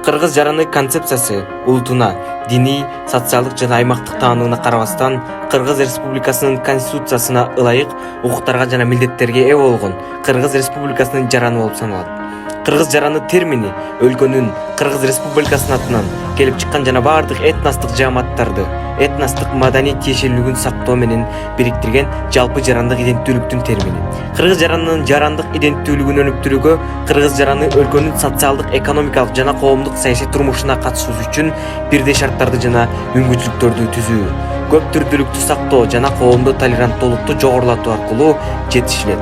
Кыргыз жараны концепциясы улутуна, диний, социалдык жана аймактык таанууна карабастан Кыргыз Республикасынын конституциясына ылайык укуктарга жана милдеттерге ээ болгон Кыргыз Республикасынын жараны болуп саналат. Кыргыз жараны термини өлкөнүн Кыргыз Республикасынын атынан келип чыккан жана бардык этностук жааматтарды, этностук маданий тиешелүүлүгүн сактоо менен бириктирген жалпы жарандык иденттүүлүктүн термини. Кыргыз жаранынын жарандык иденттүүлүгүн өнүктүрүүгө кыргыз жараны өлкөнүн социалдык, экономикалык жана коомдук саясий турмушуна катышуусу үчүн бирдей шарттарды жана мүмкүнчүлүктөрдү түзүү, көп түрдүүлүктү сактоо жана коомдо толеранттуулукту жогорулатуу аркылуу жетишилет.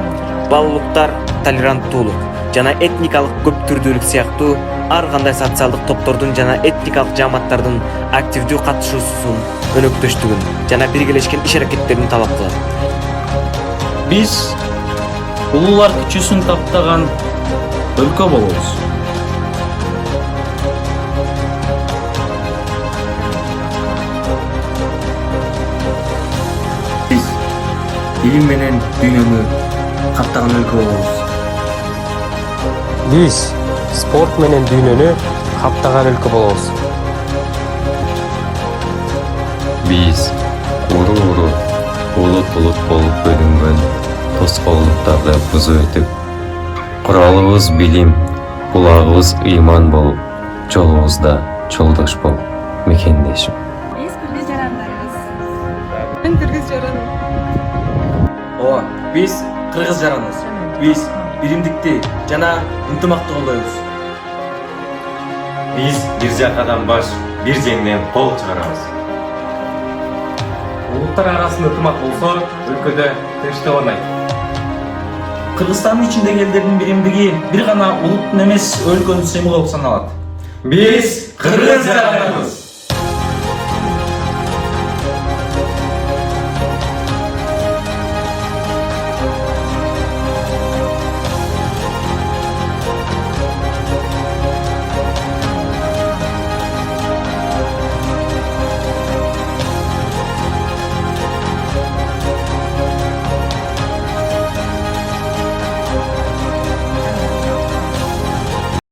Баалуулуктар, толеранттуулук жана этникалык көп түрдүүлүк сыяктуу ар кандай социалдык топтордун жана этникалык жааматтардын активдүү катышуусун, өнөктөштүгүн жана биргелешкен иш-аракеттерин талап кылат. Биз улуулар күчүсүн таптаган өлкө болобуз. Биз билим менен дүйнөнү каптаган өлкө болобуз. Биз спорт менен дүйнөнү каптаган өлкө болобуз. Биз уру-уру, улут-улут болуп бөлүнгөн тоскоолдуктарды бузуп өтүп, куралыбыз билим, булагыбыз ыйман болуп, жолубузда жолдош болуп мекендешим. Биз кыргыз жарандарыбыз. Мен кыргыз жаранмын. Ооба, биз кыргыз жараныбыз. Биз биримдикти жана ынтымакты колдойбуз. Биз бир жакадан баш, бир жеңден кол чыгарабыз. Улуттар арасында ынтымак болсо, өлкөдө тынчтык орнайт. Кыргызстандын ичиндеги элдердин биримдиги бир гана улуттун эмес өлкөнүн сыймыгы болуп саналат. Биз кыргыз жараныбыз.